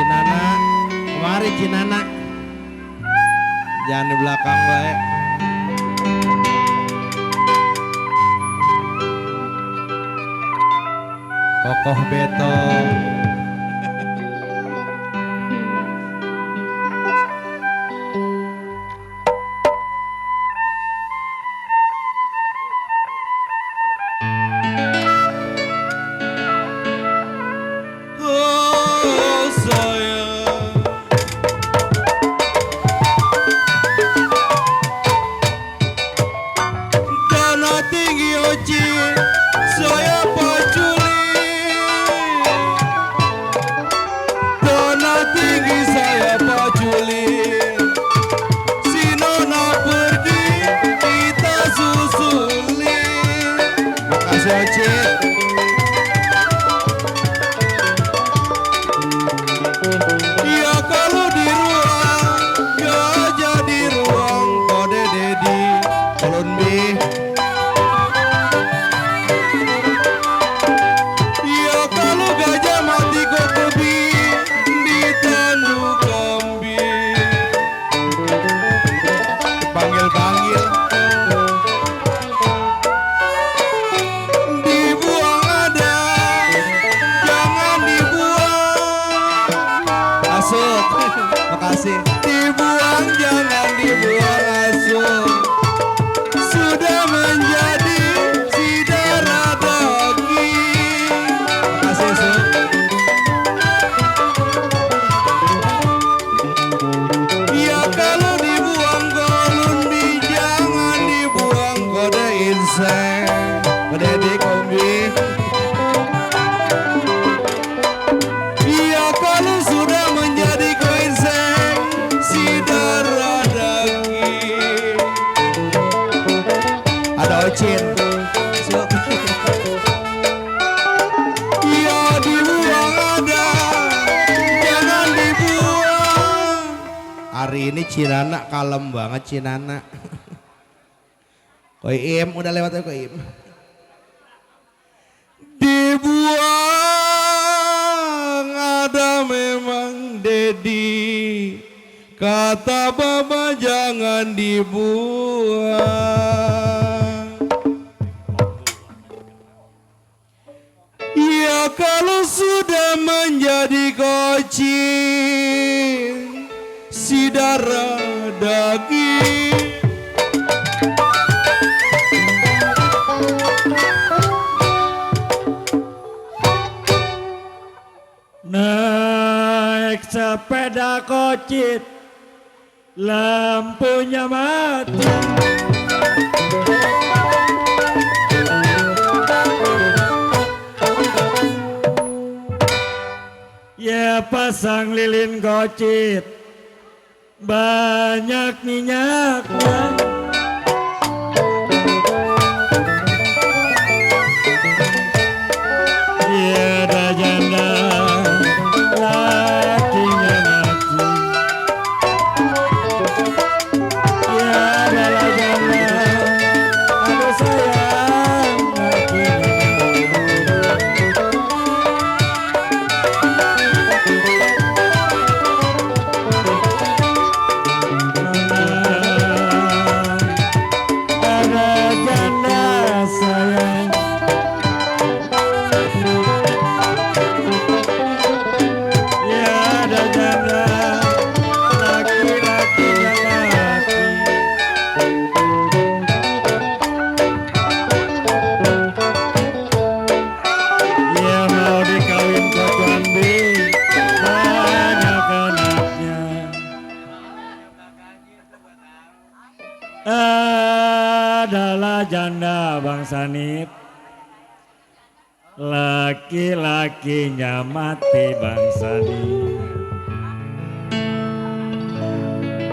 Cinana, kemari Cinana. Jangan di belakang baik. Kokoh Beto. Makasih. Dibuang jangan dibuang asuh. Sudah menjadi si darah daging. Makasih Su. Ya kalau dibuang kolumbi jangan dibuang kode insek. Kode di kombi. Ya kalau sudah menjadi Ocin. Ya dibuang ada, jangan dibuang. Hari ini Cinana kalem banget Cinana. Koim udah lewat ya Koim. Dibuang ada memang Dedi. Kata Baba jangan dibuang. Ya kalau sudah menjadi kocin si darah daging. Naik sepeda kocit lampunya mati. Ya pasang lilin kocit banyak minyaknya. Ya ada janda lakinya mati. Ya ada janda aduh sayang lakinya. Adalah janda Bang Sanip, laki-lakinya mati Bang Sanip.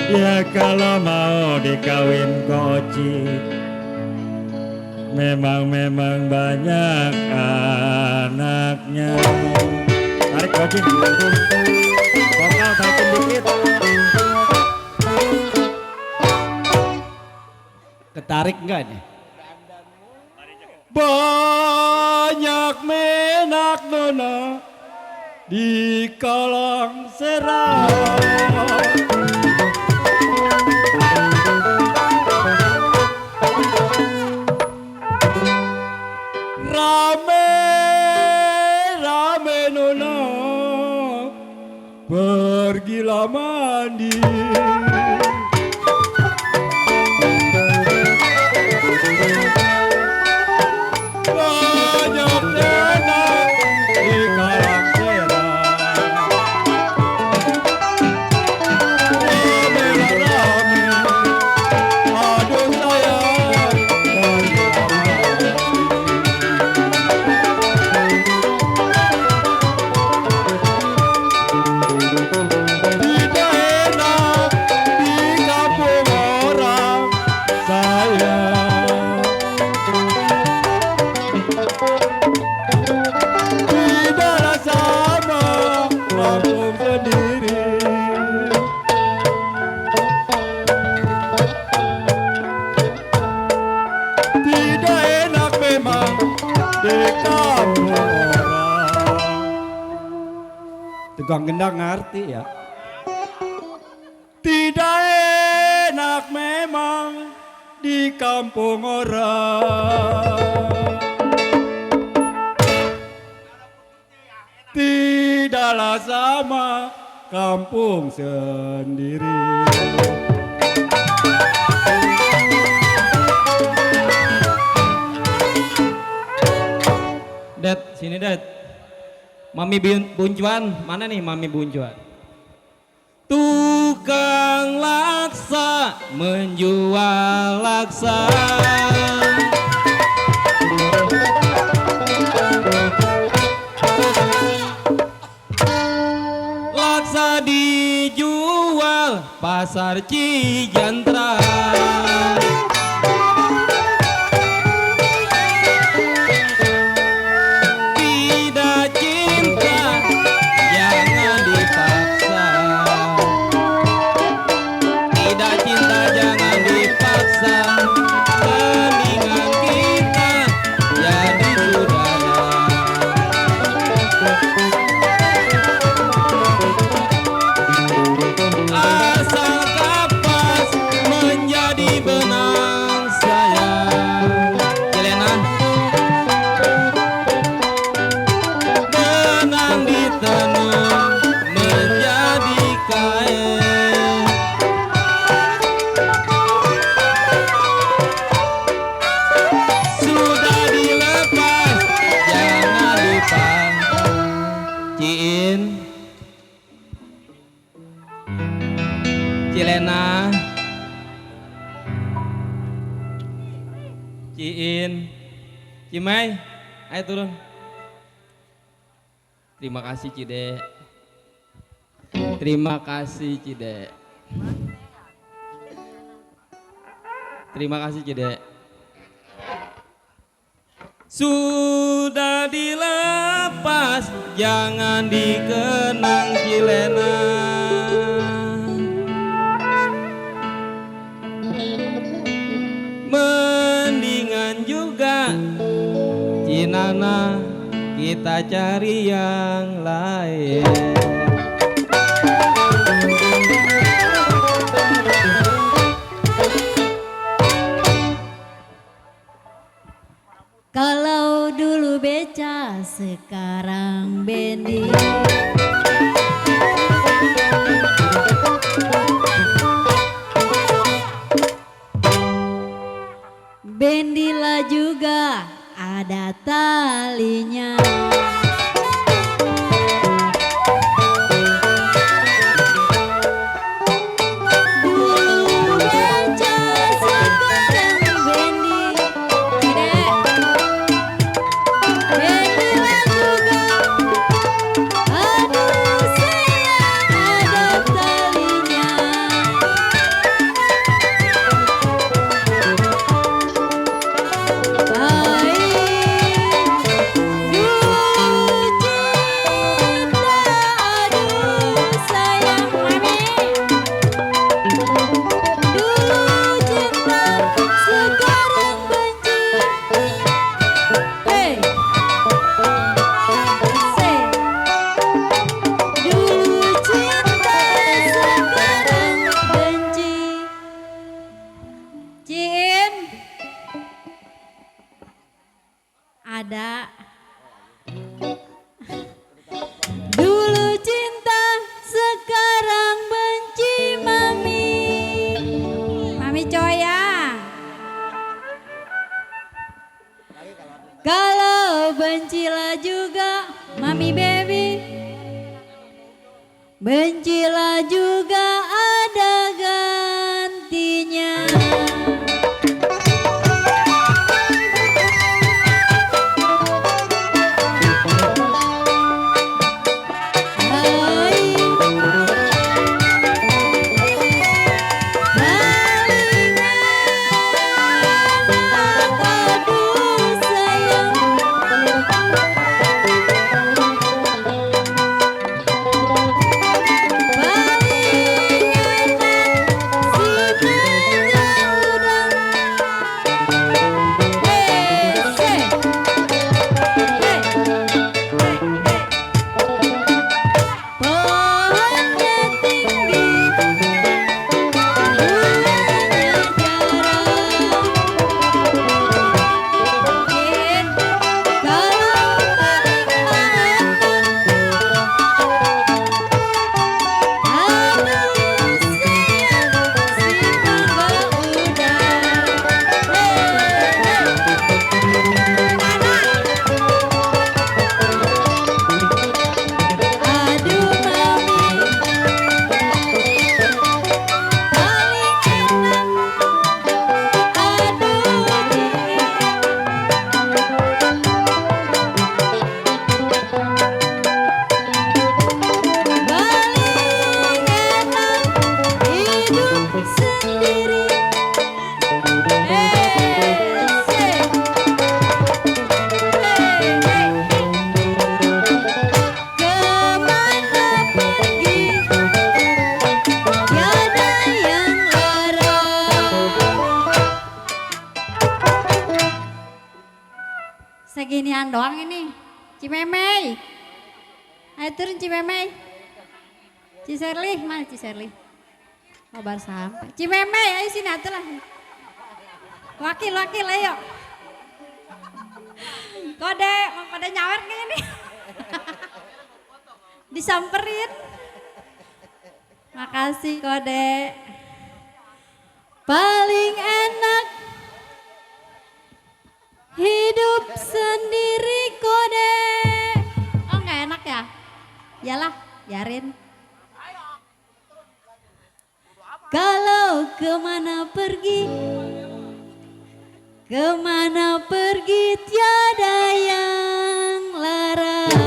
Ya kalau mau dikawin kocit memang banyak anaknya. Tarik kocit, vokal taikin dikit. Ketarik enggak nih? Banyak menak nona di kolam serang. Rame rame nona pergilah mandi. Banyak tenang di kolam serang. Rame aduh sayang tidak enak di kampung orang sayang. Tidaklah sama kampung sendiri. Tidak enak memang di kampung orang. Tukang gendang ngerti ya. Tidak enak memang di kampung orang. Tidaklah sama kampung sendiri. Det, sini Det. Mami Buncuan, mana nih Mami Buncuan? Tukang laksa menjual laksa. Laksa dijual pasar Cijantra. Tidak cinta jangan dipaksa. Tidak cinta jangan dipaksa. Mendingan kita jadi saudara. Asal kapas menjadi benang sayang. Jelena benang ditenun menjadi kain. Sudah dilepas jangan dipangkas. Ciin Cilena Ciin Cimai, ayo turun. Terima kasih Cide. Terima kasih Cide. Terima kasih Cide. Sudah dilepas jangan dikenang Cilena. Mendingan juga Cinana kita cari yang lain. Kalau dulu beca, sekarang bendi. Bendila juga ada talinya. Dulu beca, sekarang bendi. Bendila juga bencilah juga ada gantinya. Seginian doang ini. Cimemei. Ayo turun Cimemei. Ciserli, mana Ciserli? Oh baru sampai. Cimemei, ayo sini atulah. Wakil, ayo. Kode, mau pada nyawer kayak ini. Disamperin. Makasih Kode. Paling enak hidup sendiri Kode. Oh nggak enak ya? Yalah, biarin. Kalau kemana pergi tiada yang larang.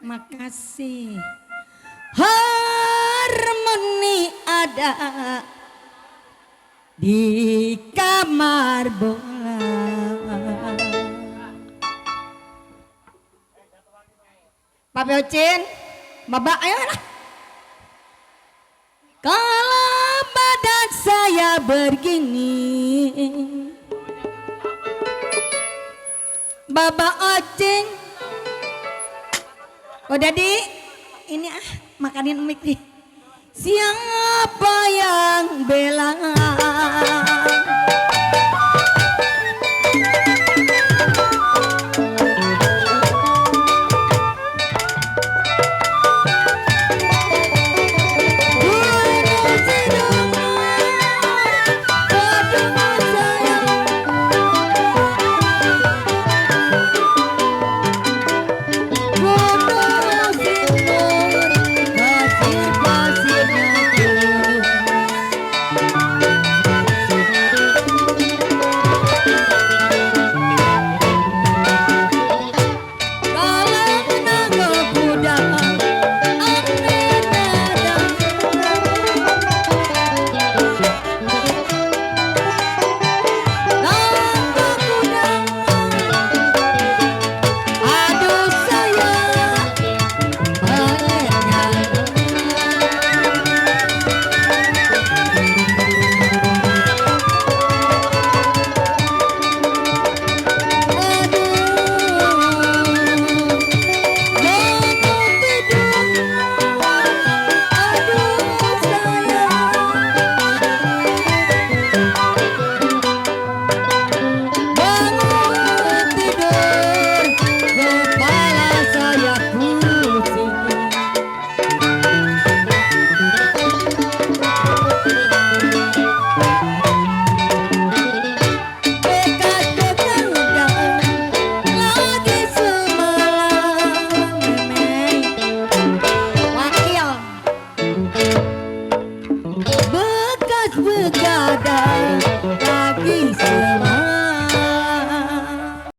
Makasih. Harmoni ada di kamar bola. Pak Beocin, Babak ayo lah. Kalau badan saya begini, Baba Ocing. Udah di ini makanin mic nih. Siapa yang bilang